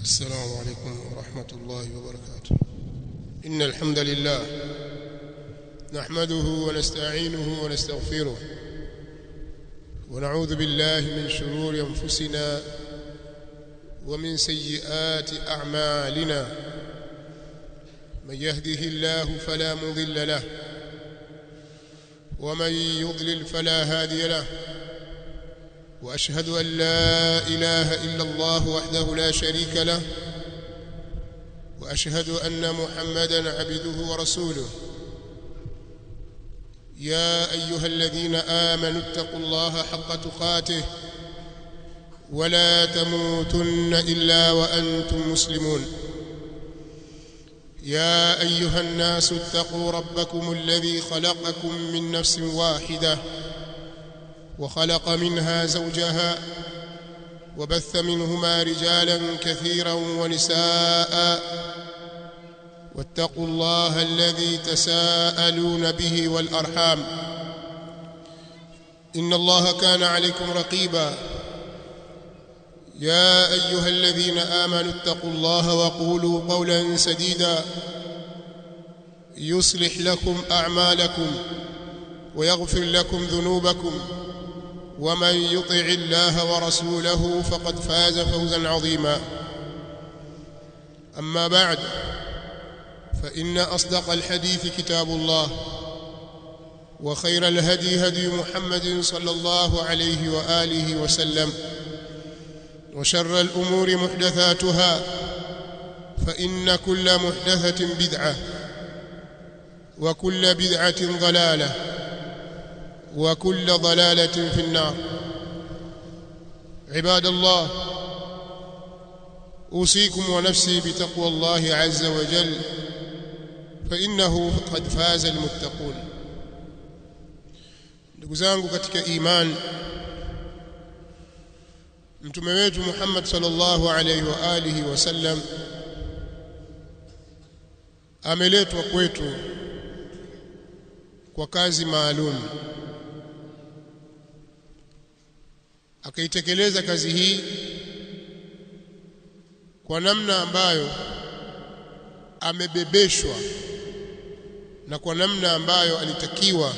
السلام عليكم ورحمة الله وبركاته. إن الحمد لله نحمده ونستعينه ونستغفره ونعوذ بالله من شرور أنفسنا ومن سيئات أعمالنا. من يهده الله فلا مضل له ومن يضلل فلا هادي له، وأشهد أن لا إله إلا الله وحده لا شريك له، وأشهد أن محمدًا عبده ورسوله. يا أيها الذين آمنوا اتقوا الله حق تقاته ولا تموتن إلا وأنتم مسلمون. يا أيها الناس اتقوا ربكم الذي خلقكم من نفس واحدة وخلق منها زوجها وبث منهما رجالا كثيرا ونساء، واتقوا الله الذي تساءلون به والأرحام، إن الله كان عليكم رقيبا. يا أيها الذين آمنوا اتقوا الله وقولوا قولا سديدا يصلح لكم أعمالكم ويغفر لكم ذنوبكم، ومن يطع الله ورسوله فقد فاز فوزا عظيما. أما بعد، فإن أصدق الحديث كتاب الله، وخير الهدي هدي محمد صلى الله عليه وآله وسلم، وشر الأمور محدثاتها، فإن كل محدثة بدعة، وكل بدعة ضلالة، وكل ضلالة في النار. عباد الله، أوصيكم ونفسي بتقوى الله عز وجل، فإنه قد فاز المتقون. ndugu zangu katika imani, mtume wetu Muhammad sallallahu alayhi wa alihi wasallam ameletwa kwetu kwa kazi maalum, akaitekeleza kazi hii kwa namna ambayo amebebeshwa na kwa namna ambayo alitakiwa.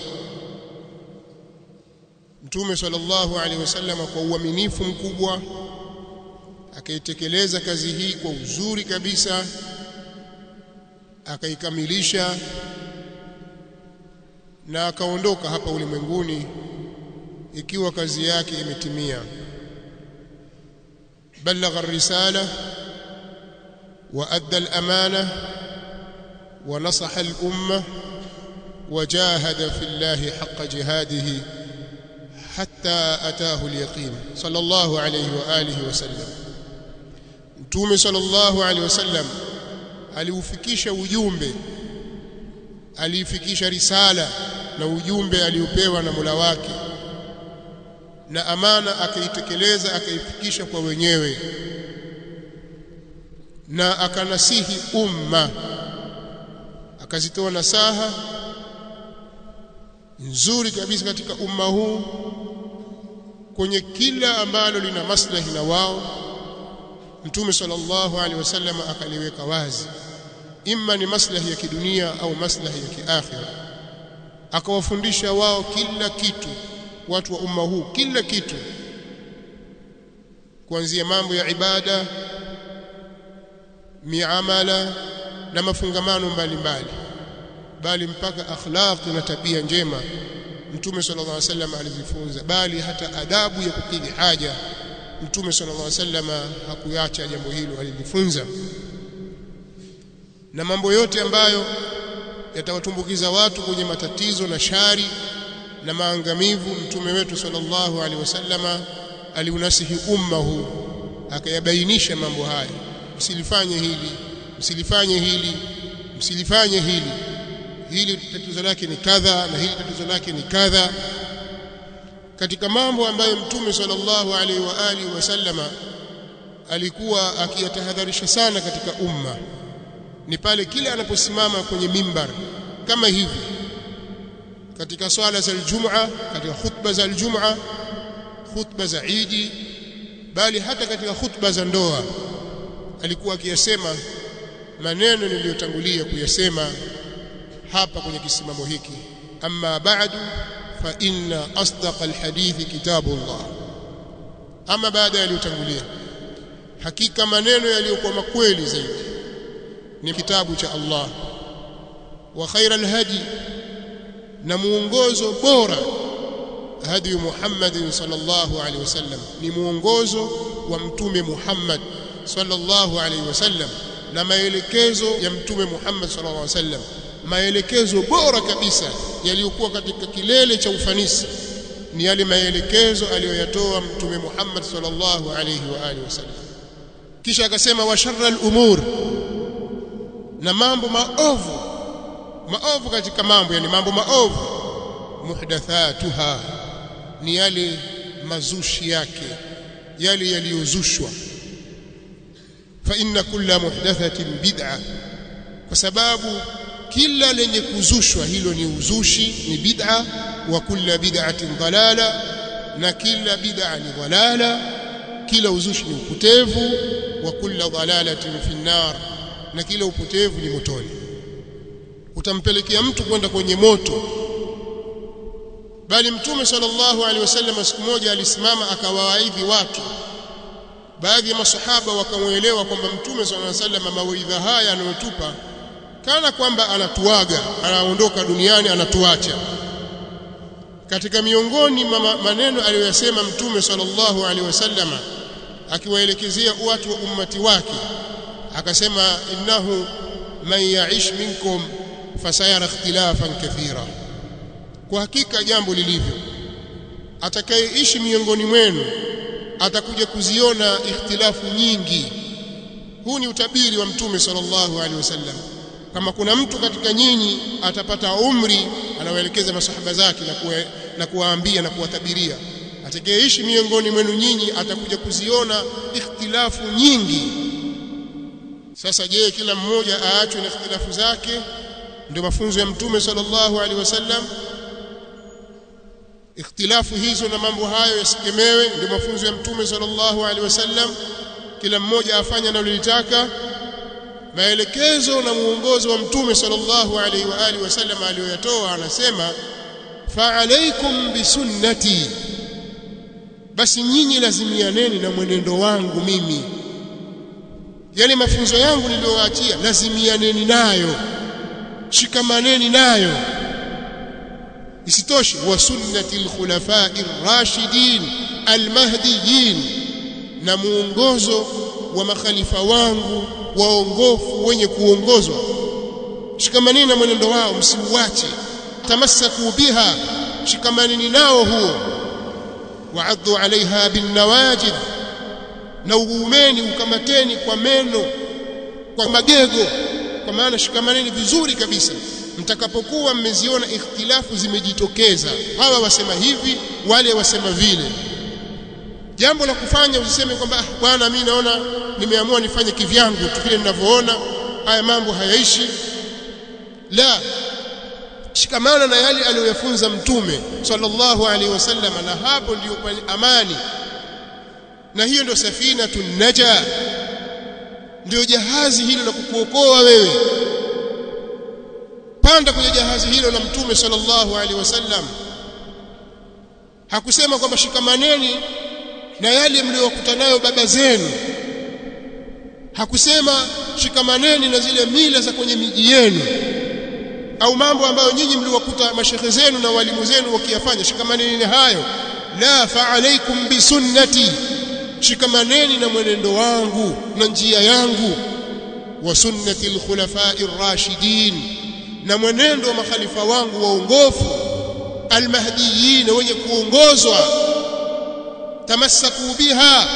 Mtume sallallahu alaihi wasallam kwa uaminifu mkubwa akaitekeleza kazi hii kwa uzuri kabisa, akaikamilisha na akaondoka hapa ulimwenguni ikiwa kazi yake imetimia. Balagha ar-risala wa adda al-amana wa nasaha al-umma wa jahada fi Allahi haqqa jihadihi hatta ataahu al-yaqin sallallahu alayhi wa alihi wasallam. Mtume sallallahu alayhi wasallam aliufikisha ujumbe, alifikisha risala na ujumbe aliopewa na Mola wake, na amana akaitekeleza, akaifikisha kwa wenyewe, na akanasihi umma, akazitoa nasaha nzuri kabisa katika umma huu kwenye kila ambalo lina maslahi na wao. Mtume sallallahu alaihi wasallam akaliweka wazi, imma ni maslahi ya kidunia au maslahi ya kiakhira. Akawafundisha wao kila kitu, watu wa umma huu, kila kitu, kuanzia mambo ya ibada, miamala na mafungamano mbalimbali, bali mpaka akhlaq na tabia njema Mtume sallallahu alaihi wasallam alizifunza, bali hata adabu ya kukidhi haja Mtume sallallahu alaihi wasallam hakuacha jambo hilo, alilifunza. Na mambo yote ambayo yatawatumbukiza watu kwenye matatizo na shari na maangamivu, Mtume wetu sallallahu alaihi wasallam aliunasihi umma huu, akayabainisha mambo haya: msilifanye hili, msilifanye hili, msilifanye hili, hili tatizo lake ni kadha na hili tatizo lake ni kadha. Katika mambo ambayo Mtume sallallahu alaihi wa alihi wasallama alikuwa akiyatahadharisha sana katika umma ni pale kile anaposimama kwenye mimbar kama hivi katika swala za Ijumaa, katika khutba za Ijumaa, khutba za Idi, bali hata katika khutba za ndoa, alikuwa akiyasema maneno niliyotangulia kuyasema hapa kwenye kisimamo hiki. Amma ba'du fa inna asdaqa alhadithi kitabullah. Ama baada yaliyotangulia, hakika maneno yaliyokuwa makweli zaidi ni kitabu cha Allah. Wa khairal hadi, na muongozo bora, hadi Muhammad sallallahu alaihi wasallam, ni muongozo wa mtume Muhammad sallallahu alaihi wasallam, na maelekezo ya mtume Muhammad sallallahu alaihi wasallam, maelekezo bora kabisa yaliyokuwa katika kilele cha ufanisi ni yale maelekezo aliyoyatoa mtume Muhammad sallallahu alaihi wa alihi wasallam. Kisha akasema wa sharral umur, na mambo maovu katika mambo, yani mambo maovu, muhdathatuha, ni yale mazushi yake, yale yaliyozushwa. Fa inna kulla muhdathatin bid'a, kwa sababu kila lenye kuzushwa hilo ni uzushi, ni bid'a. Wa kulla bid'atin dalala, na kila bid'a ni dalala, kila uzushi ni upotevu. Wa kulla dalalatin fi an-nar, na kila upotevu ni motoni, utampelekea mtu kwenda kwenye moto. Bali mtume sallallahu alaihi wasallam siku moja alisimama akawaidhi watu. Baadhi ya masahaba wakamuelewa kwamba mtume sallallahu alaihi wasallam mawaidha haya anayotupa kana kwamba anatuaga, anaondoka duniani, anatuacha. Katika miongoni maneno aliyoyasema mtume sallallahu alaihi wasallam akiwaelekezea watu wa ummati wake, akasema innahu man ya'ish minkum fasayara ikhtilafan kathira, kwa hakika jambo lilivyo, atakayeishi miongoni mwenu atakuja kuziona ikhtilafu nyingi. Huu ni utabiri wa mtume sallallahu alaihi wasallam. Kama kuna mtu katika nyinyi atapata umri, anawaelekeza masahaba zake na kuwaambia na kuwatabiria, atakayeishi miongoni mwenu nyinyi atakuja kuziona ikhtilafu nyingi. Sasa je, kila mmoja aachwe na ikhtilafu zake? Ndio mafunzo ya mtume sallallahu alaihi wasallam. Ikhtilafu hizo na mambo hayo yasikemewe, ndio mafunzo ya mtume sallallahu alaihi wasallam. Kila mmoja afanye analolitaka. Maelekezo na muongozo wa mtume sallallahu alaihi wa alihi wasallam aliyoyatoa, anasema fa alaikum bisunnati, basi nyinyi lazimianeni na mwenendo wangu mimi, yale mafunzo yangu niliyowaachia lazimianeni nayo, shikamaneni nayo. Isitoshe, wa sunnati al-khulafa'ir rashidin al-mahdiyyin, na muongozo wa makhalifa wangu waongofu wenye kuongozwa, shikamaneni na mwenendo wao, msiuache. Tamassaku biha, shikamaneni nao huo. Wa'addu 'alayha bin nawajid, na uumeni, ukamateni kwa meno, kwa magego, kwa maana shikamaneni vizuri kabisa. Mtakapokuwa mmeziona ikhtilafu zimejitokeza, hawa wasema hivi, wale wasema vile, jambo la kufanya usiseme kwamba bwana, mimi naona nimeamua nifanye kivyangu tu vile ninavyoona, haya mambo hayaishi. La, shikamana na yale aliyoyafunza mtume sallallahu alaihi wasallam, na hapo ndio amani, na hiyo ndio safinatun naja, ndio jahazi hilo la kukuokoa wewe. Panda kwenye jahazi hilo la mtume sallallahu alaihi wasallam. Hakusema kwamba shikamaneni na yale mliokuta nayo baba zenu, hakusema shikamaneni na zile mila za kwenye miji yenu au mambo ambayo nyinyi mliokuta mashehe zenu na walimu zenu wakiyafanya, shikamaneni na hayo. La, fa alaikum bisunnati, shikamaneni na mwenendo wangu na njia yangu. Wa sunnati al-khulafa'ir rashidin, na mwenendo wa makhalifa wangu waongofu, al-mahdiyyin, wenye kuongozwa. Tamassaku biha,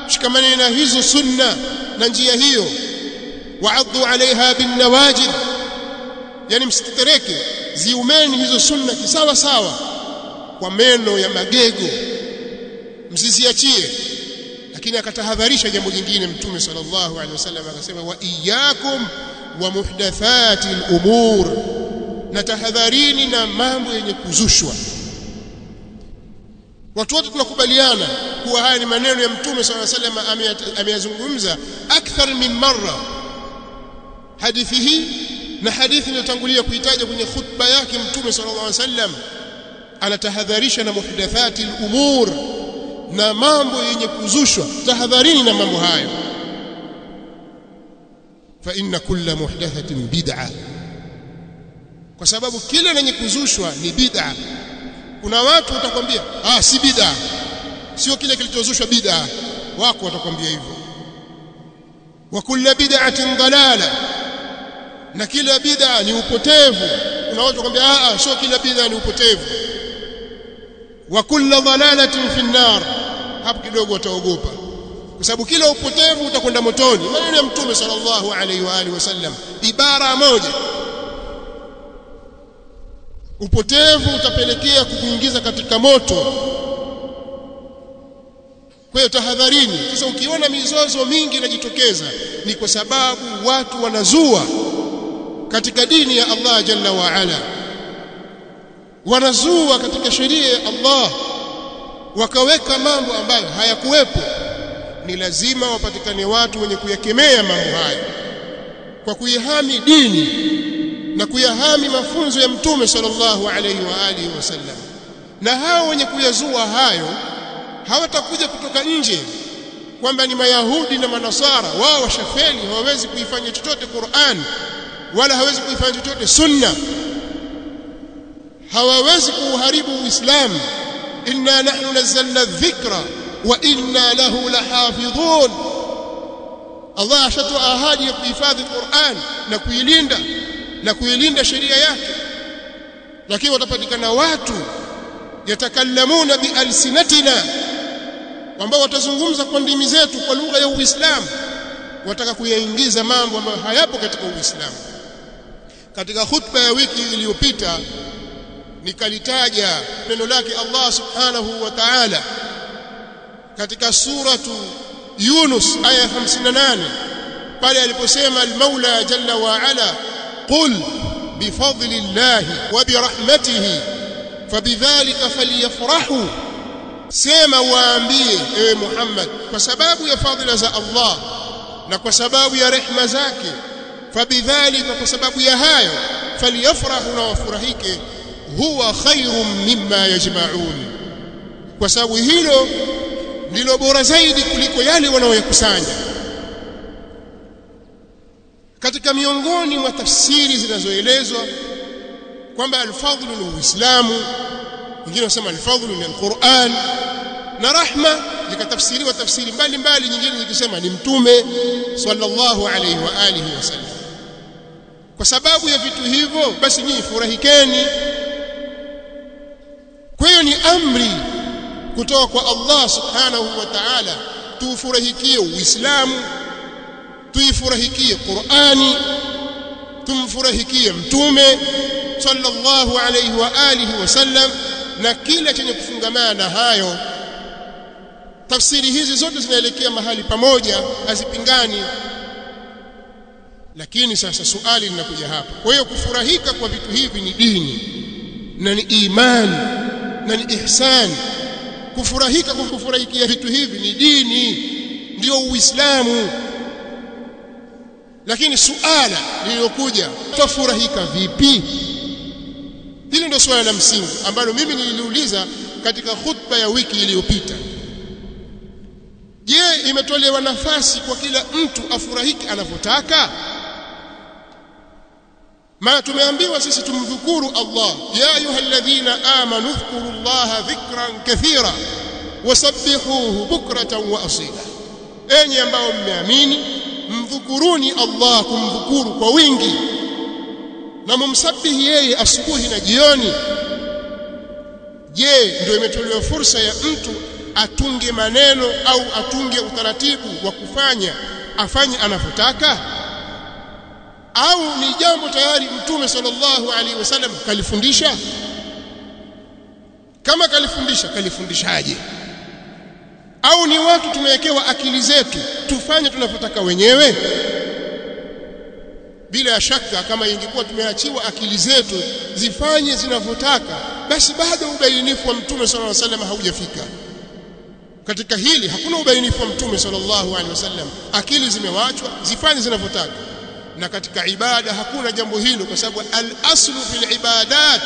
shikamaneni na hizo sunna na njia hiyo. Wa'addu 'alayha bin nawajid, yani msitetereke, ziumeni hizo sunna kisawa sawa kwa meno ya magego, msiziachie. Lakini akatahadharisha jambo jingine mtume sallallahu alaihi wasallam, akasema wa iyyakum wa muhdathatil umur, na tahadharini na mambo yenye kuzushwa. Watu wote tunakubaliana kuwa haya ni maneno ya mtume sallallahu alaihi wasallam, ameyazungumza akthar min marra. Hadithi hii na hadithi iliyotangulia kuitaja kwenye khutba yake Mtume sallallahu alaihi wasallam anatahadharisha na muhdathati al-umur, na mambo yenye kuzushwa. Tahadharini na mambo hayo. Fa inna kulla muhdathatin bid'a, kwa sababu kila lenye kuzushwa ni bid'a. Kuna watu watakwambia si bid'a, sio kile kilichozushwa bid'a. Wako watakwambia hivyo. Wa kullu bid'atin dalala, na kila bid'a ni upotevu. Kuna watu watakwambia sio kila bid'a ni upotevu. Wa kullu dalalatin fi an-nar, hapo kidogo wataogopa, kwa sababu kila upotevu utakwenda motoni. Maneno ya Mtume sallallahu alaihi wa alihi wasallam, ibara moja. Upotevu utapelekea kukuingiza katika moto. Kwa hiyo tahadharini. Sasa ukiona mizozo mingi inajitokeza, ni kwa sababu watu wanazua katika dini ya Allah jalla wa ala, wanazua katika sheria ya Allah, wakaweka mambo ambayo hayakuwepo. Ni lazima wapatikane watu wenye kuyakemea mambo hayo kwa kuihami dini na kuyahami mafunzo ya Mtume sallallahu alaihi wa alihi wasallam. Na hao wenye kuyazua hayo hawatakuja kutoka nje kwamba ni Mayahudi na Manasara. Wao washafeli, hawawezi kuifanya chochote Qur'an, wala hawezi kuifanya chochote Sunna, hawawezi kuharibu Uislamu. Inna nahnu nazzalna dhikra wa inna lahu lahafidhun. Allah ashatoa ahadi ya kuhifadhi Qur'an na kuilinda sheria yake. Lakini watapatikana watu yatakallamuna bialsinatina, ambao watazungumza kwa ndimi zetu, kwa lugha ya Uislamu, wataka kuyaingiza mambo ambayo hayapo katika Uislamu. Katika khutba ya wiki iliyopita nikalitaja neno lake Allah subhanahu wa ta'ala katika suratu Yunus aya 58, pale aliposema al-Maula jalla wa ala, qul bifadli llahi wa birahmatihi fabidhalika falyafrahu. Sema, waambie ewe Muhammad, kwa sababu ya fadhila za Allah na kwa sababu ya rehema zake, fabidhalika, kwa sababu ya hayo, falyafrahu, na wafurahike, huwa khairum mimma yajma'un, kwa sababu hilo ndilo bora zaidi kuliko yale wanaoyakusanya. Katika miongoni mwa tafsiri zinazoelezwa kwamba al-fadlu ni Uislamu, wengine wanasema al-fadlu ni al-Qur'an, na rahma zikatafsiriwa tafsiri mbalimbali, nyingine zikisema ni Mtume sallallahu alayhi wa alihi wasallam. Kwa sababu ya vitu hivyo, basi nyinyi furahikeni. Kwa hiyo ni amri kutoka kwa Allah subhanahu wa ta'ala, tufurahikie Uislamu, tuifurahikie Qur'ani, tumfurahikie Mtume sallallahu alayhi wa alihi wasallam, na kila chenye kufungamana na hayo. Tafsiri hizi zote zinaelekea mahali pamoja, hazipingani. Lakini sasa suali linakuja hapa. Kwa hiyo kufurahika kwa vitu hivi ni dini na ni imani na ni ihsan. Kufurahika kwa kufurahikia vitu hivi ni dini, ndio Uislamu. Lakini suala lililokuja, tufurahika vipi? Hili ndio swali la msingi ambalo mimi niliuliza katika khutba ya wiki iliyopita. Je, imetolewa nafasi kwa kila mtu afurahike anavyotaka? Maana tumeambiwa sisi tumdhukuru Allah, ya ayyuhalladhina amanu dhkurullaha dhikran kathira wasabbihuhu bukratan wa asila. Enyi ambao mmeamini, mdhukuruni Allah, kumdhukuru kwa wingi, na mumsabihi yeye asubuhi na jioni. Je, ndio imetolewa fursa ya mtu atunge maneno au atunge utaratibu wa afanye anavyotaka, au ni jambo tayari Mtume sallallahu alaihi wasallam kalifundisha? Kama kalifundishaje? Au ni watu tumewekewa akili zetu tufanye tunavyotaka wenyewe? Bila shaka kama ingekuwa tumeachiwa akili zetu zifanye zinavyotaka, basi bado ubainifu wa Mtume sallallahu alaihi wasallam haujafika. katika hili hakuna ubainifu wa mtume sallallahu alaihi wasallam. Akili zimewachwa zifanye zinavyotaka, na katika ibada hakuna jambo hilo, kwa sababu al-aslu fil ibadat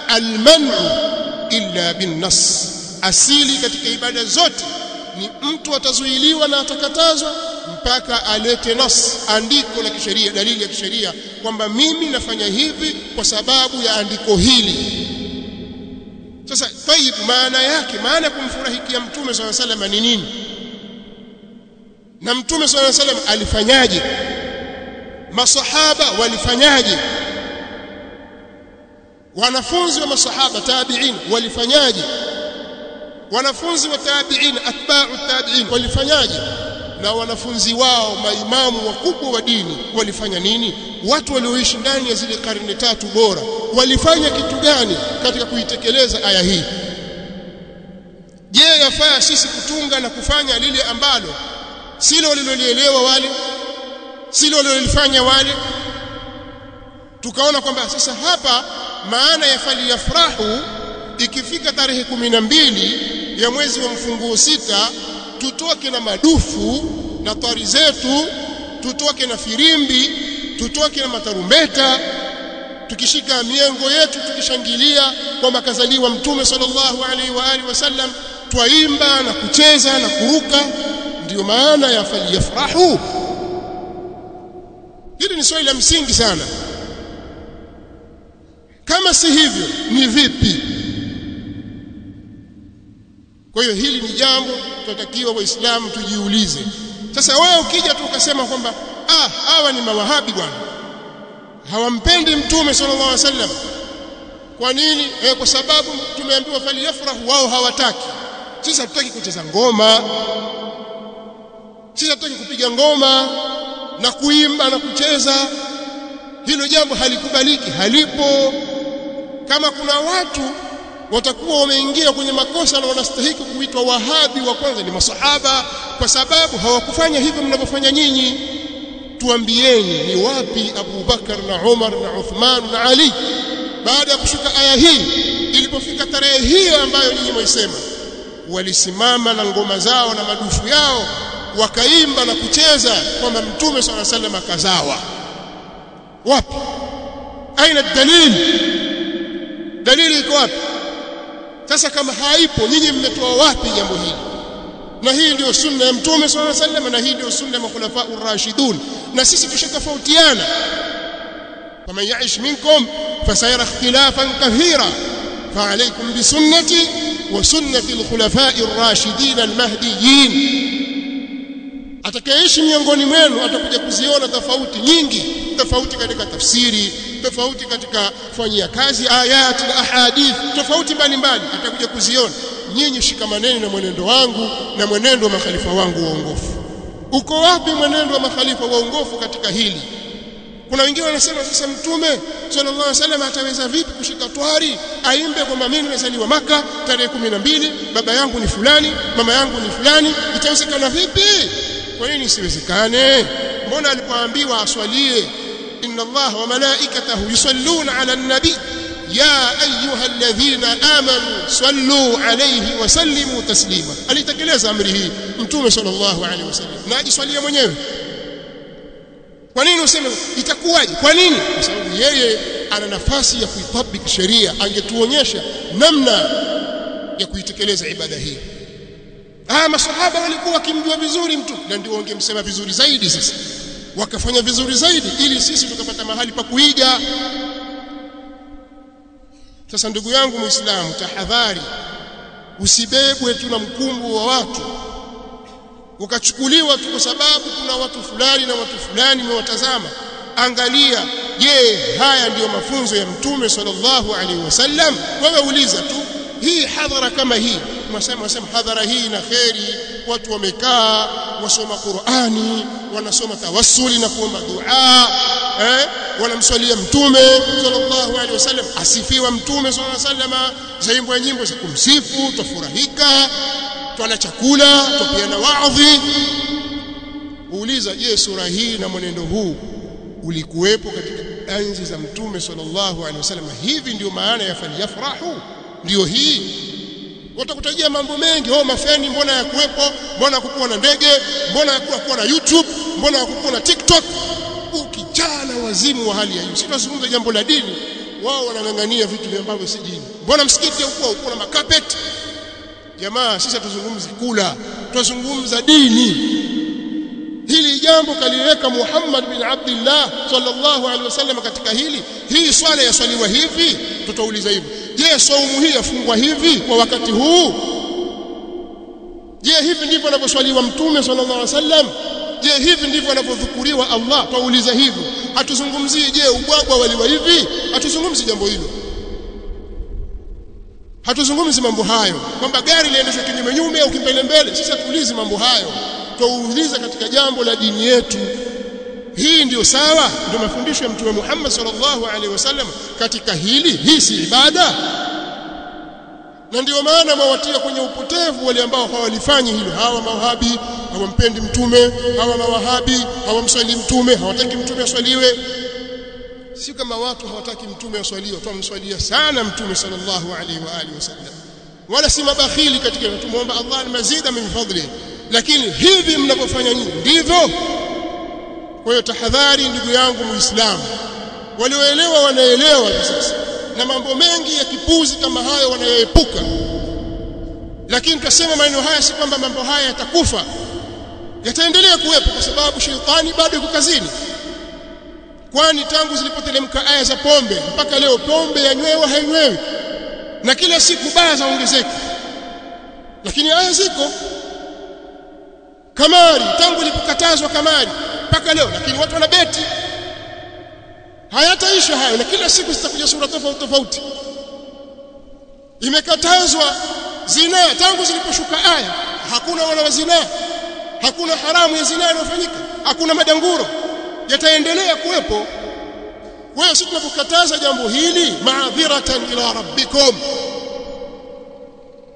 al-man'u illa bin nas. Asili katika ibada zote ni mtu atazuiliwa na atakatazwa mpaka alete nas, andiko la kisheria, dalili ya kisheria kwamba mimi nafanya hivi kwa sababu ya andiko hili. Sasa tayib, maana yake, maana kumfurahikia mtume sallallahu alaihi wasallam ni nini? Na mtume sallallahu alaihi wasallam alifanyaje? Masahaba walifanyaje? Wanafunzi wa masahaba tabi'in walifanyaje? Wanafunzi wa tabi'in, atba'u tabi'in walifanyaje? Na wanafunzi wao maimamu wakubwa wa dini walifanya nini? Watu walioishi ndani ya zile karne tatu bora walifanya kitu gani katika kuitekeleza aya hii? Je, yafaa sisi kutunga na kufanya lile ambalo silo walilolielewa wale, silo walilofanya wale? Tukaona kwamba sasa hapa maana ya faliyafrahu ikifika tarehe 12 ya mwezi wa mfunguo 6 tutoke na madufu na tari zetu, tutoke na firimbi, tutoke na matarumbeta, tukishika miengo yetu tukishangilia kwamba kazaliwa mtume sallallahu alaihi wa alihi wasallam, twaimba na kucheza na kuruka. Ndiyo maana ya faliyafrahu. Hili ni swali la msingi sana. Kama si hivyo ni vipi? Kwa hiyo hili ni jambo tunatakiwa waislamu tujiulize. Sasa wewe ukija tu ukasema kwamba hawa ni mawahabi bwana, hawampendi mtume sallallahu alaihi wasallam. Kwa nini? Kwa sababu tumeambiwa faliyafrahu, wao hawataki. Sisi hatutaki kucheza ngoma, sisi hatutaki kupiga ngoma na kuimba na kucheza. Hilo jambo halikubaliki, halipo. Kama kuna watu watakuwa wameingia kwenye makosa na wanastahili kuitwa wahabi, wa kwanza ni masahaba, kwa sababu hawakufanya hivyo mnavyofanya nyinyi. Tuambieni ni wapi Abu Bakar na Umar na Uthman na Ali baada ya kushuka aya hii, ilipofika tarehe hiyo ambayo nyinyi mwaisema, walisimama na ngoma zao na madufu yao wakaimba na kucheza kwamba mtume sallallahu alaihi wasallam akazawa? Wapi? Aina dalili? Dalili iko wapi? Sasa kama haipo, nyinyi mmetoa wapi jambo hili? Na hii ndio sunna ya mtume sallallahu alaihi wasallam, na hii ndio sunna ya makhulafa ar-rashidun. Na sisi tushatofautiana. faman ya'ish minkum fasayara ikhtilafan kathira fa'alaykum bi sunnati wa sunnati al-khulafa ar-rashidin al-mahdiyyin. Atakayeishi miongoni mwenu atakuja kuziona tofauti nyingi, tofauti katika tafsiri, tofauti katika kufanyia kazi ayati na ahadith, tofauti mbalimbali atakuja kuziona. Nyinyi shikamaneni na mwenendo wangu na mwenendo wa makhalifa wangu waongofu. Uko wapi mwenendo wa makhalifa waongofu katika hili? Kuna wengine wanasema sasa mtume sallallahu alaihi wasallam ataweza vipi kushika twari aimbe kwamba mimi nimezaliwa Maka tarehe 12, baba yangu ni fulani, mama yangu ni fulani? Itawezekana vipi? Kwa nini isiwezekane? Mbona alipoambiwa aswalie inna Allah wa malaikatahu yusalluna ala an-nabi ya ayyuhalladhina amanu sallu alayhi wa sallimu taslima, alitekeleza amri hii mtume sallallahu alayhi wasallam na ajiswalia mwenyewe. Kwa nini useme itakuwaje? Kwa nini? Kwa sababu yeye ana nafasi ya kuitabiki sheria, angetuonyesha namna ya kuitekeleza ibada hii. Masahaba walikuwa wakimjua vizuri mtu, na ndio wangemsema vizuri zaidi, sasa wakafanya vizuri zaidi ili sisi tukapata mahali pa kuiga. Sasa ndugu yangu Muislamu, tahadhari, usibebwe tu na mkumbo wa watu ukachukuliwa tu kwa sababu kuna watu fulani na watu fulani wamewatazama. Angalia, je, haya ndiyo mafunzo ya mtume sallallahu alaihi wasallam? Wewe uliza tu, hii hadhara kama hii, mwasema hadhara hii na kheri, watu wamekaa wasoma Qur'ani, wanasoma tawassuli na kuomba dua, wanamswalia mtume sallallahu alaihi wasallam, asifiwa mtume sallallahu alaihi wasallam, zaimbwa nyimbo za kumsifu, tufurahika, twala chakula, tupiana waadhi. Uuliza, je, sura hii na mwenendo huu ulikuwepo katika enzi za mtume sallallahu alaihi wasallam? Hivi ndio maana ya faliyafrahu? Ndio hii? Watakutajia mambo mengi, mafeni mbona yakuwepo, mbona hakukuwa na ndege, mbona hakukuwa na YouTube, mbona hakukuwa na TikTok. Ukijana wazimu wa hali ya juu. Sitazungumza jambo la dini, wao wanangangania vitu ambavyo si dini. Mbona msikiti uko na makapeti? Jamaa, sisi hatuzungumzi kula, tunazungumza dini. Hili jambo kaliweka Muhammad bin Abdullah sallallahu alaihi wasallam katika hili. Hii swala yaswaliwa hivi, tutauliza hivi. Je, saumu hii yafungwa hivi kwa wakati huu? Je, hivi ndivyo anavyoswaliwa Mtume sallallahu alaihi wasallam? Je, hivi ndivyo anavyodhukuriwa Allah? Tuuliza hivi. Hatuzungumzii je ubwabwa waliwa hivi, hatuzungumzi jambo hilo. Hatuzungumzi mambo hayo kwamba gari liendeshwe kinyume au kimbele mbele. Sisi hatuulizi mambo hayo. Tuuliza katika jambo la dini yetu. Hii ndio sawa, ndio mafundisho ya Mtume Muhammad sallallahu alaihi wasallam katika hili. Hii si ibada. Na ndio maana mawatia kwenye upotevu wale ambao hawalifanyi hilo. Hawa mawahabi hawampendi Mtume, hawa mawahabi hawamswali Mtume, hawataki Mtume aswaliwe. Si kama watu hawataki Mtume aswaliwe, tunamswalia sana Mtume sallallahu alaihi wa alihi wasallam. Wala si mabakhili katika tumuomba Allah al-mazida min fadli. Lakini hivi mnapofanya nyinyi ndivyo. Kwa hiyo tahadhari ndugu yangu Muislamu. Walioelewa wanaelewa sasa. Na mambo mengi ya kipuzi kama hayo wanayoepuka. Lakini tunasema maneno haya si kwamba mambo haya yatakufa. Yataendelea kuwepo kwa sababu shetani bado yuko kazini. Kwani tangu zilipotelemka aya za pombe mpaka leo pombe yanywewa hainywewi. Na kila siku baa zaongezeka. Lakini aya ziko. Kamari tangu ilipokatazwa kamari mpaka leo, lakini watu wanabeti. Hayataisha hayo, na kila siku zitakuja sura tofauti tofauti. Imekatazwa zina tangu ziliposhuka aya, hakuna wala wa zina, hakuna haramu ya zina inayofanyika, hakuna madanguro, yataendelea kuwepo. Kwa hiyo sisi tunapokataza jambo hili ma'adhiratan ila rabbikum,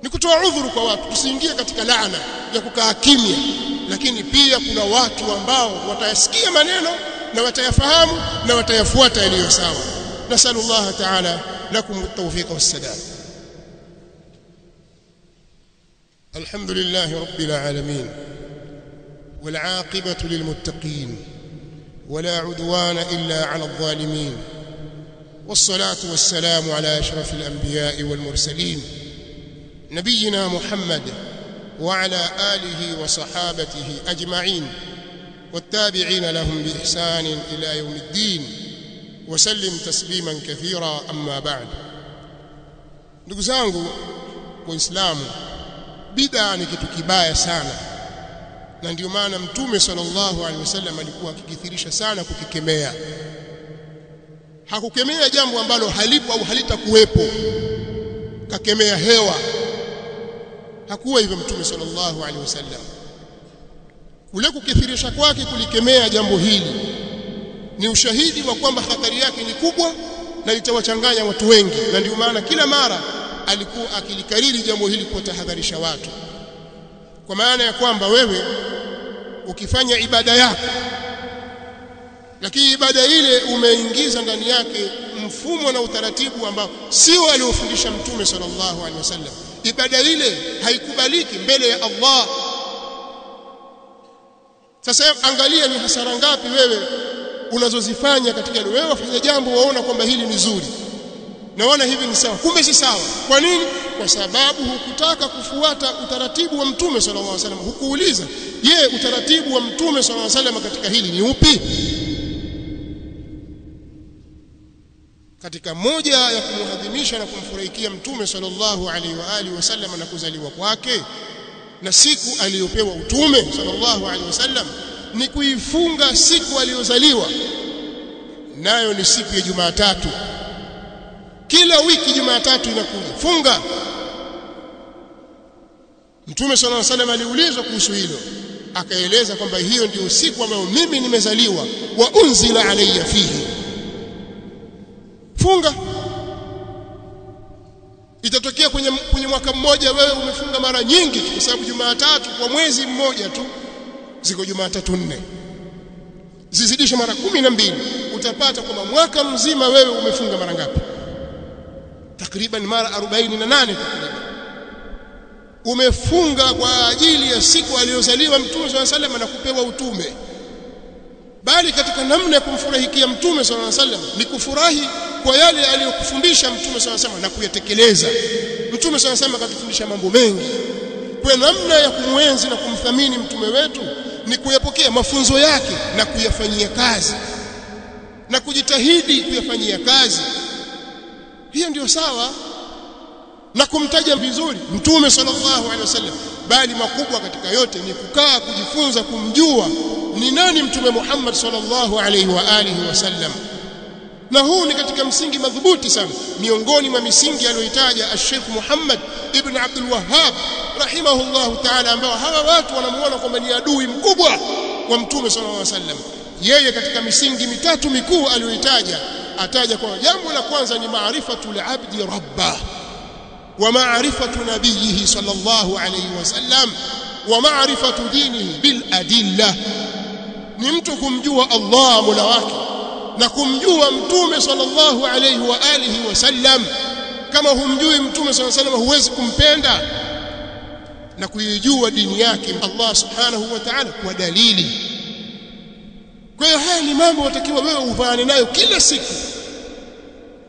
ni kutoa udhuru kwa watu tusiingie katika laana ya kukaa kimya. Lakini pia kuna watu ambao watayasikia maneno na watayafahamu na watayafuata yaliyo sawa. Nasallallahu ta'ala lakum at-tawfiq was-sadad. Alhamdulillahi rabbil alamin wal 'aqibatu lil muttaqin wala 'udwana illa 'ala adh-dhalimin was-salatu was-salamu 'ala ashrafil anbiya'i wal mursalin نبينا محمد وعلى آله وصحابته أجمعين والتابعين لهم بإحسان إلى يوم الدين وسلم تسليما كثيرا. أما بعد. ndugu zangu waislamu, bid'a ni kitu kibaya sana, na ndio maana Mtume sallallahu alaihi wasallam alikuwa akikithirisha sana kukikemea. Hakukemea jambo ambalo halipo au halitakuwepo, kakemea hewa. Hakuwa hivyo Mtume sallallahu alaihi wasallam. Kule kukithirisha kwake kulikemea jambo hili ni ushahidi wa kwamba hatari yake ni kubwa na litawachanganya watu wengi, na ndio maana kila mara alikuwa akilikariri jambo hili kuwatahadharisha watu. Kwa maana ya kwamba wewe ukifanya ibada yako, lakini ibada ile umeingiza ndani yake mfumo na utaratibu ambao sio aliofundisha Mtume sallallahu alaihi wasallam, ibada ile haikubaliki mbele ya Allah. Sasa angalia ni hasara ngapi wewe unazozifanya katika ile. Wewe wafanya jambo waona kwamba hili ni zuri, naona hivi ni sawa, kumbe si sawa. Kwa nini? Kwa sababu hukutaka kufuata utaratibu wa Mtume sallallahu alaihi wasallam. Hukuuliza, je, utaratibu wa Mtume sallallahu alaihi wasallam katika hili ni upi? Katika moja ya kumhadhimisha na kumfurahikia Mtume sallallahu alaihi wa alihi wasallam na kuzaliwa kwake na siku aliyopewa utume sallallahu alaihi wasallam ni kuifunga siku aliyozaliwa, nayo ni siku ya Jumatatu. Kila wiki Jumatatu inakuja funga. Mtume sallallahu alaihi wasallam aliulizwa kuhusu hilo, akaeleza kwamba hiyo ndio siku ambayo mimi nimezaliwa, wa unzila alayya fihi. Funga. Itatokea kwenye mwaka mmoja wewe umefunga mara nyingi, kwa sababu Jumatatu kwa mwezi mmoja tu ziko Jumatatu 4. Zizidisha mara 12, utapata kwamba mwaka mzima wewe umefunga mara ngapi? Takriban mara 48 takriban. umefunga kwa ajili ya siku aliyozaliwa Mtume sallallahu alaihi wasallam na kupewa utume, bali katika namna ya kumfurahikia Mtume sallallahu alaihi wasallam ni kufurahi kwa yale aliyokufundisha Mtume sallallahu alaihi wasallam na kuyatekeleza. Mtume sallallahu alaihi wasallam akatufundisha mambo mengi. Kwa namna ya kumwenzi na kumthamini mtume wetu ni kuyapokea mafunzo yake na kuyafanyia kazi na kujitahidi kuyafanyia kazi. Hiyo ndio sawa na kumtaja vizuri Mtume sallallahu alaihi wasallam, bali makubwa katika yote ni kukaa kujifunza kumjua ni nani Mtume Muhammad sallallahu alaihi wa alihi wasallam. Na huu ni katika msingi madhubuti sana miongoni mwa misingi aliyoitaja Sheikh Muhammad ibn Abdul Wahhab rahimahullahu ta'ala, ambao hawa watu wanamuona kwamba ni adui mkubwa wa Mtume sallallahu alaihi wasallam. Yeye katika misingi mitatu mikuu aliyoitaja ataja kwa jambo la kwanza ni maarifatul abdi rabbah wa ma'rifatu nabiyhi sallallahu alayhi wasallam wa ma'rifatu dinihi bil adilla, ni mtu kumjua Allah mola wake na kumjua Mtume sallallahu alayhi wa alihi wasallam. Kama humjui Mtume sallallahu alayhi wasallam huwezi kumpenda, na kuijua dini yake Allah subhanahu wa ta'ala kwa dalili. Kwa hiyo haya ni mambo watakiwa wewe uvaane nayo kila siku,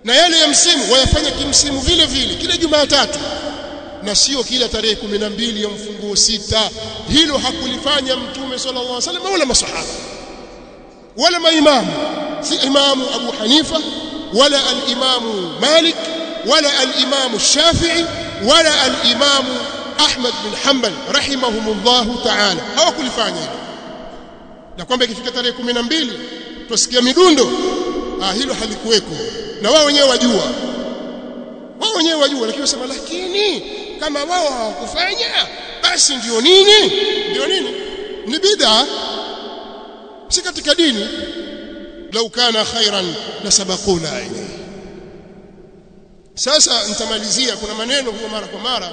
na yale ya msimu wayafanya kimsimu vile vile kila Jumatatu, na sio kila tarehe 12 ya mfunguo 6. Hilo hakulifanya Mtume sallallahu alaihi wasallam wala masahaba wala maimamu, si imamu Abu Hanifa wala al-imamu Malik wala al-imamu Shafi'i wala al-imamu Ahmad bin Hanbal rahimahumullahu ta'ala. Hawakulifanya hilo, na kwamba ikifika tarehe 12 tusikia midundo, hilo halikuweko, na wao wenyewe wajua, lakini wasema lakini kama wao hawakufanya basi ndio nini ni bid'a, si katika dini. Lau kana khairan la sabaquna ilayhi. Sasa nitamalizia, kuna maneno huwa mara kwa mara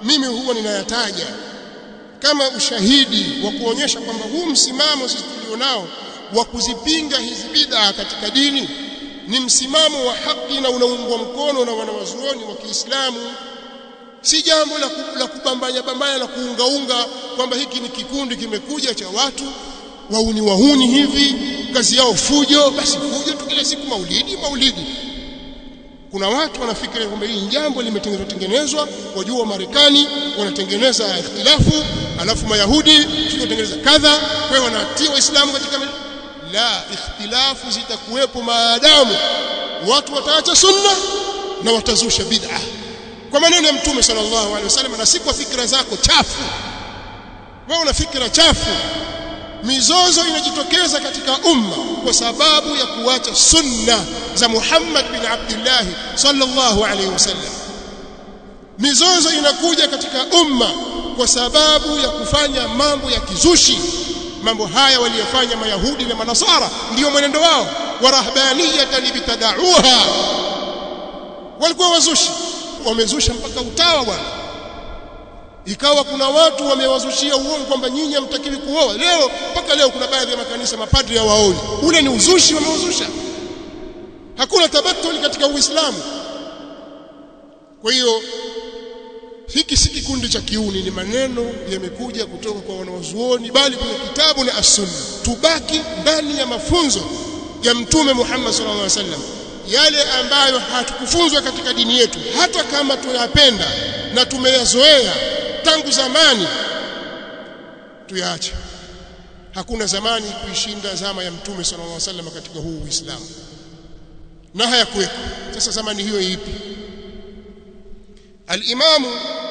mimi huwa ninayataja kama ushahidi wa kuonyesha kwamba huu msimamo sisi tulionao wa kuzipinga hizi bid'a katika dini ni msimamo wa haki na unaungwa mkono na wanawazuoni wa Kiislamu. Si jambo la kubambanya na kuungaunga kwamba hiki ni kikundi kimekuja cha watu wahuni hivi, kazi yao fujo, basi fujo tu kila siku, maulidi. Kuna watu wanafikiri kwamba hili jambo limetengenezwa, wajua Marekani wanatengeneza ikhtilafu, alafu Mayahudi tunatengeneza kadha, kwa hiyo wanatia Waislamu katika la. Ikhtilafu zitakuwepo maadamu watu wataacha sunna na watazusha bid'a, kwa maneno ya Mtume sallallahu alaihi wasallam, na si kwa fikra zako chafu. Wewe una fikra chafu. Mizozo inajitokeza katika umma kwa sababu ya kuacha sunna za Muhammad bin Abdullah sallallahu alaihi wasallam. Mizozo inakuja katika umma kwa sababu ya kufanya mambo ya kizushi. Mambo haya waliyofanya Mayahudi na Manasara ndio mwenendo wao. Warahbaniyatan bitadauha, walikuwa wazushi, wamezusha mpaka utawa bwana. Ikawa kuna watu wamewazushia uongo kwamba nyinyi hamtakiwi kuoa. Mpaka leo kuna baadhi ya makanisa mapadri hawaoi. Ule ni uzushi wameuzusha. Hakuna tabattul katika Uislamu. Kwa hiyo hiki si kikundi cha kiuni, ni maneno yamekuja kutoka kwa wanawazuoni, bali kwenye kitabu na as-sunna. Tubaki ndani ya mafunzo ya Mtume Muhammad sallallahu alaihi wasallam, yale ambayo hatukufunzwa katika dini yetu, hata kama tunayapenda na tumeyazoea tangu zamani, tuyaache. Hakuna zamani kuishinda zama ya Mtume sallallahu alaihi wasallam katika huu Uislamu, na hayakuweko. Sasa zamani hiyo ipi? Al-Imam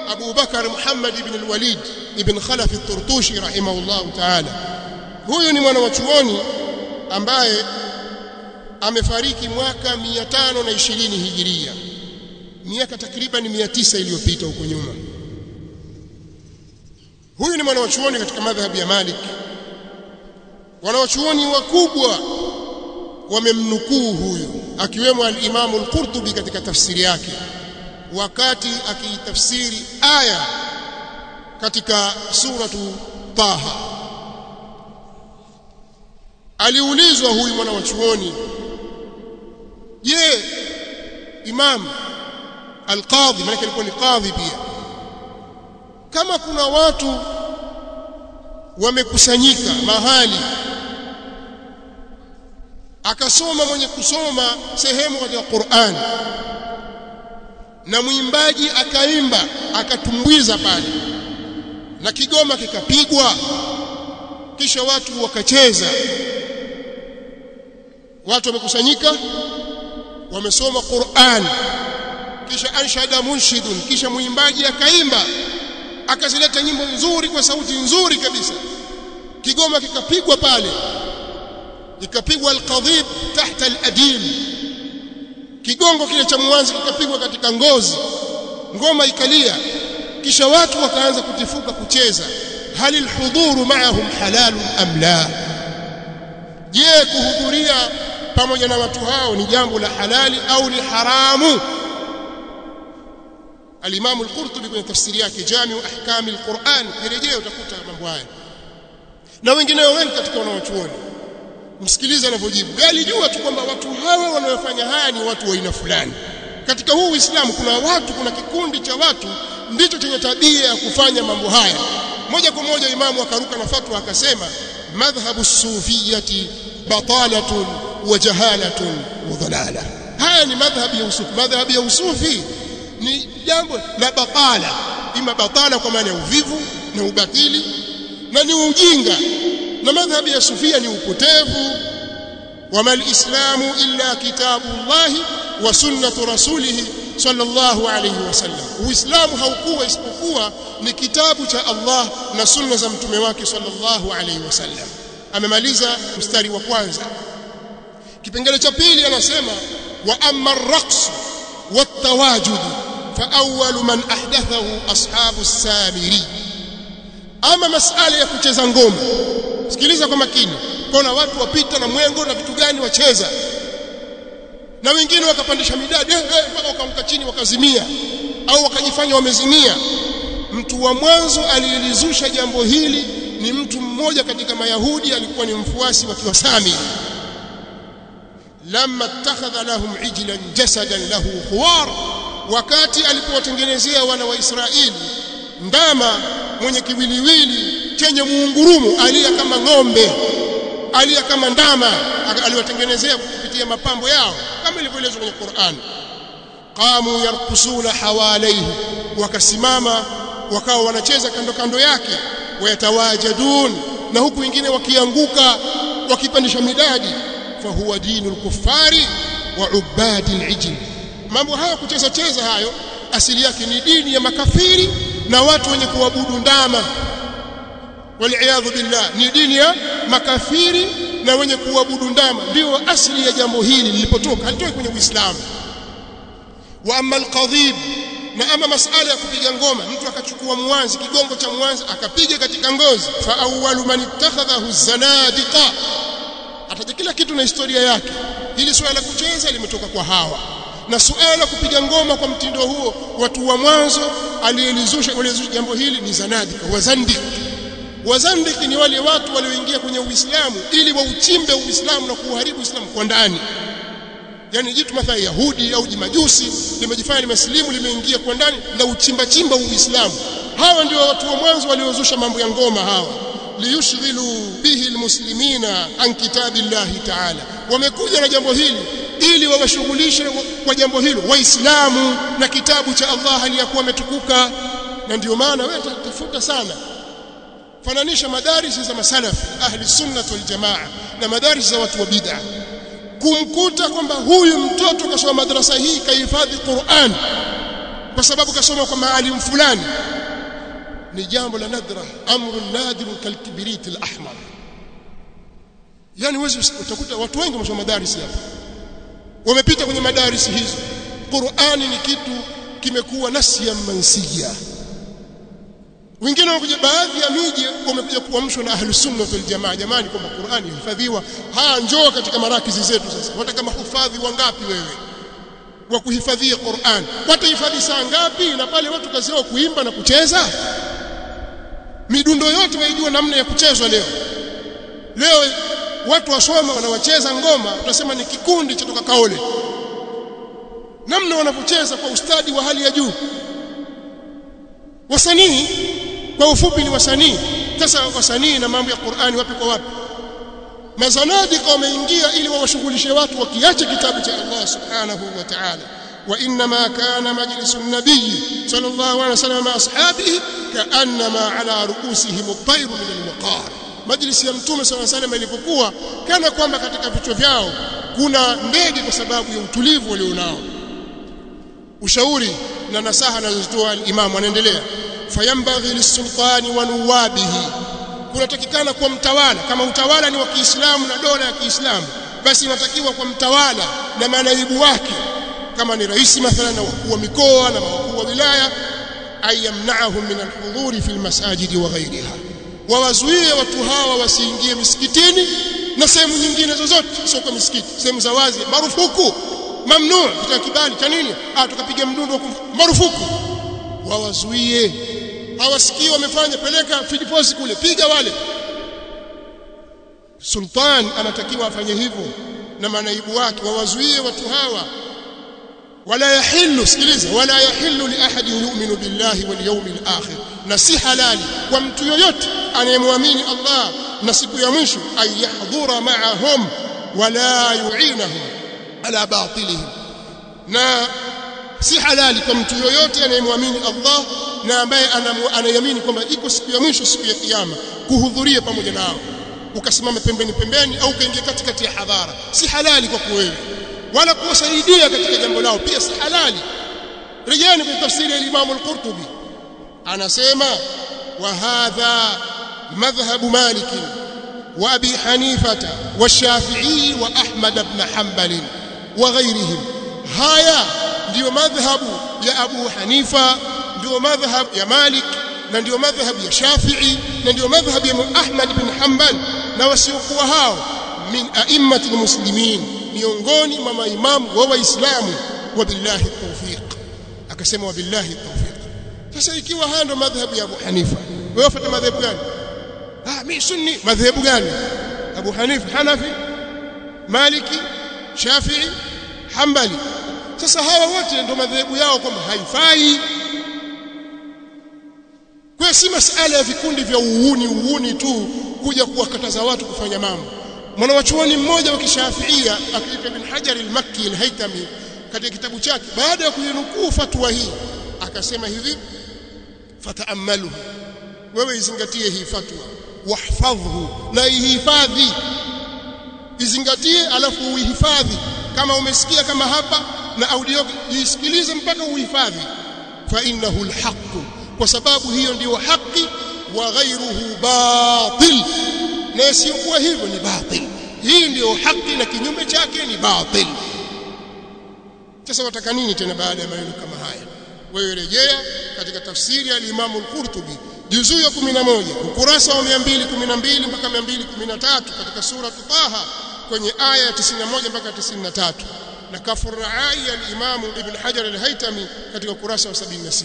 Abu Bakar Muhammad ibn al-Walid ibn Khalaf al-Turtushi rahimahullah ta'ala, huyu ni mwana wa chuoni ambaye amefariki mwaka 520 Hijiria, miaka takriban 900 iliyopita huko nyuma. Huyu ni mwana wa chuoni katika madhhabi ya Malik. Wanawachuoni wakubwa wamemnukuu huyu, akiwemo al-Imam al-Qurtubi katika tafsiri yake, wakati akitafsiri aya katika suratu Taha. Aliulizwa huyu mwana wa chuoni, je, Imam al-Qadhi, maana alikuwa ni qadhi pia, kama kuna watu wamekusanyika mahali akasoma mwenye kusoma sehemu katika Qur'an na mwimbaji akaimba akatumbuiza pale na kigoma kikapigwa kisha watu wakacheza, watu wamekusanyika wamesoma Qur'an kisha anshada munshidun, kisha mwimbaji akaimba akazileta nyimbo nzuri kwa sauti nzuri kabisa, kigoma kikapigwa pale, ikapigwa alqadhib tahta aladim, kigongo kile cha mwanzi kikapigwa katika ngozi, ngoma ikalia, kisha watu wakaanza kutifuka kucheza. Hali alhudhuru ma'ahum halalun am la? Je, kuhudhuria pamoja na watu hao ni jambo la halali au ni haramu? Al-Imam al-Qurtubi kwenye tafsiri yake Jami'u Ahkam al-Qur'an, kirejea utakuta mambo haya na wengineo wengi katika wanaochuoni. Msikilize anavyojibu. Alijua tu kwamba watu hawa wanaofanya haya ni watu wa aina fulani. Katika huu Uislamu kuna kikundi cha watu ndicho chenye tabia ya kufanya mambo haya. Moja kwa moja imamu akaruka na fatwa akasema madhhabu sufiyati batalatun wa jahalatun wa dhalala. Haya ni madhhabi ya usufi. Madhhabi ya usufi ni jambo la batala, ima batala kwa maana ya uvivu na ubatili na ni ujinga, na madhhabi ya sufia ni upotevu. Wama alislamu illa kitabullahi wa sunnatu rasulih sallallahu alayhi wasallam. Uislamu haukuwa isipokuwa ni kitabu cha Allah na sunna za mtume wake sallallahu alayhi wasallam. Amemaliza mstari wa kwanza. Kipengele cha pili anasema wa amma ar-raqs wat-tawajud fa awwal man ahdathahu ashabu as-Samiri. Ama masala ya kucheza ngoma, sikiliza kwa makini. Kuna watu wapita na mwengo na vitu gani wacheza, na wengine wakapandisha midadi mpaka wakaanguka chini wakazimia au wakajifanya wamezimia. Mtu wa mwanzo aliyelizusha jambo hili ni mtu mmoja katika Mayahudi, alikuwa ni mfuasi wa Kiwasami. Lamma ittakhadha lahum ijlan jasadan lahu khuwar, wakati alipowatengenezea wana wa Israeli ndama mwenye kiwiliwili chenye muungurumu, alia kama ng'ombe, alia kama ndama, aliwatengenezea kupitia mapambo yao kama ilivyoelezwa kwenye Qur'an. Qamu yarkusuna hawalaihi, wakasimama wakawa wanacheza kando kando yake, wayatawajadun, na huku wengine wakianguka wakipandisha midadi. Fahuwa dinul kuffari wa ubadil ijl. Mambo haya kucheza cheza hayo asili yake ni dini ya makafiri na watu wenye kuabudu ndama. Wal-iyadhu billah, ni dini ya makafiri na wenye kuabudu ndama, ndio asili ya jambo hili lilipotoka, halitoki kwenye Uislamu. Wa amma al-qadhib, na ama masala ya kupiga ngoma, mtu akachukua mwanzi, kigongo cha mwanzi akapiga katika ngozi. Fa awwalu man ittakhadhahu zanadiqa, ataja kila kitu na historia yake. Hili swala la kucheza limetoka kwa hawa, na suala kupiga ngoma kwa mtindo huo, watu wa mwanzo aliyelizusha jambo hili ni zanadika, wazandik. Wazandik ni wale watu walioingia kwenye Uislamu ili wauchimbe Uislamu na kuharibu Uislamu kwa ndani. Yani jitu mathalan Yahudi au Jimajusi limejifanya limesilimu, limeingia kwa ndani na uchimba Uislamu. Hawa ndio watu wa mwanzo waliozusha mambo ya ngoma hawa, liyushghilu bihi almuslimina an kitabillahi ta'ala. Wamekuja na jambo hili ili wawashughulishe kwa jambo hilo Waislamu na kitabu cha Allah aliyakuwa ametukuka. Na ndio maana wewe tafuta sana fananisha madarisi za masalafi ahli sunnah wal jamaa na madarisi za watu wa bid'ah, kumkuta kwamba huyu mtoto kasoma madrasa hii kahifadhi Qur'an kwa sababu kasoma kwa maalim fulani, ni jambo la nadra, amrun nadir kalkibrit al-ahmar. Yani wewe utakuta watu wengi wamesoma madarisi hapa, wamepita kwenye madarisi hizo. Qur'ani ni kitu kimekuwa nasiya mansiya. Wengine wanakuja baadhi ya miji wamekuja kuamshwa na ahli sunna wal jamaa, jamani kwamba Qur'ani ihifadhiwa. Njoo katika marakizi zetu sasa. Wataka mahufadhi wangapi wewe wa kuhifadhia Qur'an? Watahifadhi saa ngapi? Na pale watu kazi yao kuimba na kucheza. Midundo yote waijua namna ya kuchezwa leo. Watu wasoma wanawacheza ngoma, utasema ni kikundi cha toka Kaole. Namna wanapocheza kwa ustadi wa hali ya juu. Wasanii kwa ufupi ni wasanii. Sasa wasanii na mambo ya Qur'ani wapi kwa wapi? Mazanadika wameingia ili wawashughulishe watu wakiache kitabu cha Allah subhanahu wa ta'ala. Wa inma kana majlisu an-nabiy sallallahu alayhi wasallam ma ashabihi ka'annama ala ru'usihim at-tayr min al-waqar. Majlisi ya mtume sallallahu alayhi wasallam ilipokuwa kana kwamba katika vichwa vyao kuna ndege kwa sababu ya utulivu walionao. Ushauri na nasaha anazotoa al-Imam anaendelea, fayambaghi lis-sultani wa nuwabihi, kunatakikana kwa mtawala, kama utawala ni wa Kiislamu na dola ya Kiislamu, basi inatakiwa kwa mtawala na manaibu wake, kama ni rais mathalan na wakuu wa mikoa na wakuu wa wilaya, ayamna'ahum min al-hudhuri fi al-masajid wa ghayriha, wawazuie watu hawa wasiingie misikitini na sehemu nyingine zozote sio kwa misikiti, sehemu za wazi marufuku, mamnuu, kwa kibali cha nini? Tukapiga mdundo marufuku. Wawazuie, hawasikii wamefanya, peleka fidiposi kule, piga wale. Sultan anatakiwa afanye hivyo na manaibu wake, wawazuie watu hawa. Wala yahillu, sikiliza, wala yahillu li ahadin yu'minu billahi wal yawmil akhir, na si halali kwa mtu yoyote anayemwamini Allah na siku ya mwisho, ay yahdhura ma'ahum wala yu'inahum ala batilihim, na si halali kwa mtu yoyote anayemwamini Allah na ambaye anayamini kwamba iko siku ya mwisho, siku ya kiyama, kuhudhuria pamoja nao, ukasimama pembeni pembeni au kaingia katikati ya hadhara. Si halali kwa wewe, wala kuwasaidia katika jambo lao pia si halali. Rejeni kwa tafsiri ya Imam al-Qurtubi, anasema wa hadha madhhab Malik wa Abi Hanifa wa Shafi'i wa Ahmad ibn Hanbal wa ghayrihim, haya ndio madhhabu ya Abu Hanifa, ndio madhhab ya Malik, na ndio madhhab ya Shafi'i, na ndio madhhab ya Ahmad ibn Hanbal na wasiokuwa hao min a'immatil muslimin, miongoni mwa maimamu wa Waislamu. Wabillahi tawfiq, akasema wabillahi tawfiq. Sasa ikiwa haya ndio madhhabu ya Abu Hanifa, wewe wafuata madhhabu gani? Mimi sunni. Madhhabu gani? Abu Hanifa Hanafi, Maliki, Shafi'i, Hanbali. Sasa hawa wote ndio madhehebu yao kwamba haifai. Kwa si masala ya vikundi vya uuni tu kuja kuwakataza watu kufanya mambo. Mwanachuoni mmoja wa Kishafiia akiitwa Ibn Hajar al-Makki al-Haytami, katika kitabu chake baada ya kuinukuu fatwa hii akasema hivi, fataamaluhu, wewe izingatie hii fatwa, wahfadhhu, na ihifadhi, izingatie alafu uihifadhi. Kama umesikia kama hapa na audio, isikilize mpaka uhifadhi. Fa innahu alhaq, kwa sababu hiyo ndio haki, wa ghayruhu batil, na sio kwa hivyo ni batil. Hii ndio haki na kinyume chake ni batil. Sasa wataka nini tena baada ya maneno kama haya? Wewe rejea katika tafsiri ya Imam al-Qurtubi juzuu ya 11 ukurasa wa 212 mpaka 213 katika sura Taha kwenye aya ya 91 mpaka 93, na Kafur Raai ya Imam Ibn Hajar al-Haytami katika ukurasa wa 76.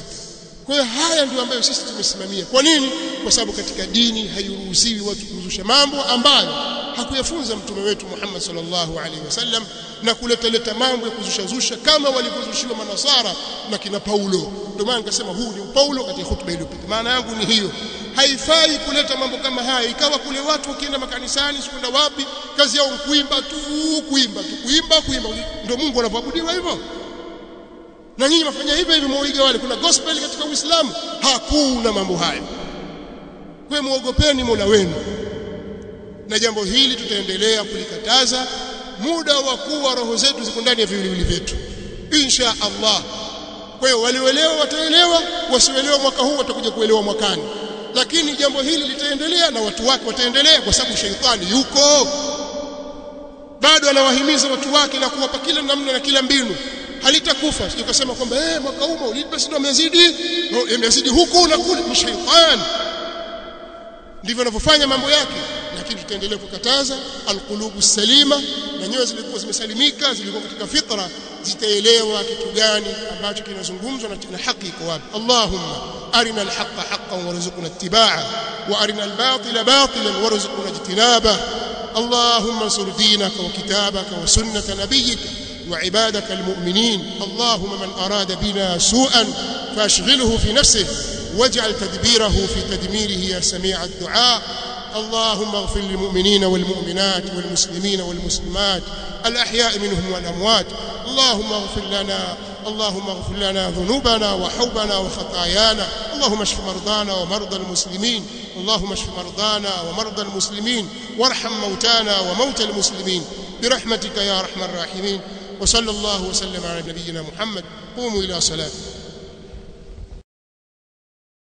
Kwa hiyo haya ndio ambayo sisi tumesimamia. Kwa nini? Kwa sababu katika dini hairuhusiwi watu kuzusha mambo ambayo hakuyafunza mtume wetu Muhammad sallallahu alaihi wasallam, na kuleta mambo ya kuzusha kama walivyozushiwa manasara na kina Paulo. Ndio maana nikasema huu ni Paulo katika hutuba iliyopita. Maana yangu ni hiyo, haifai kuleta mambo kama haya. Ikawa kule watu wakienda makanisani sikwenda wapi, kazi yao kuimba tu, kuimba. Ndio Mungu anavyoabudiwa hivyo? Na nyinyi mfanya hivyo mwaiga wale. Kuna gospel katika Uislamu? Hakuna mambo hayo. Kwa muogopeni Mola wenu, na jambo hili tutaendelea kulikataza muda wa kuwa roho zetu ziko ndani ya viwiliwili vyetu insha Allah. Kwa hiyo walioelewa wataelewa, wasioelewa mwaka huu watakuja kuelewa mwakani, lakini jambo hili litaendelea na watu wake wataendelea, kwa sababu shaitani yuko bado anawahimiza watu wake na kuwapa kila namna na kila mbinu. Halitakufa. Sio kusema kwamba mwaka huu maulidi basi ndio yamezidi huku na kule. Ni shaitani ndivyo anavyofanya mambo yake, lakini tutaendelea kukataza. Alqulubu salima, na nyoyo zilikuwa zimesalimika, zilikuwa katika fitra, zitaelewa kitu gani ambacho kinazungumzwa na haki iko wapi. Allahumma arina alhaqqa haqqan warzuqna ittiba'a, wa arina albatila batilan warzuqna ijtinaba. Allahumma ansur dinaka wa kitabaka wa sunnata nabiyyika وعبادك المؤمنين. اللهم من أراد بنا سوءا فاشغله في نفسه واجعل تدبيره في تدميره يا سميع الدعاء. اللهم اغفر للمؤمنين والمؤمنات والمسلمين والمسلمات الأحياء منهم والأموات. اللهم اغفر لنا ذنوبنا وحوبنا وخطايانا. اللهم اشف مرضانا ومرضى المسلمين. اللهم اشف مرضانا ومرضى المسلمين وارحم موتانا وموتى المسلمين برحمتك يا أرحم الراحمين. وصلى الله وسلم على نبينا محمد. قوموا إلى صلاتكم.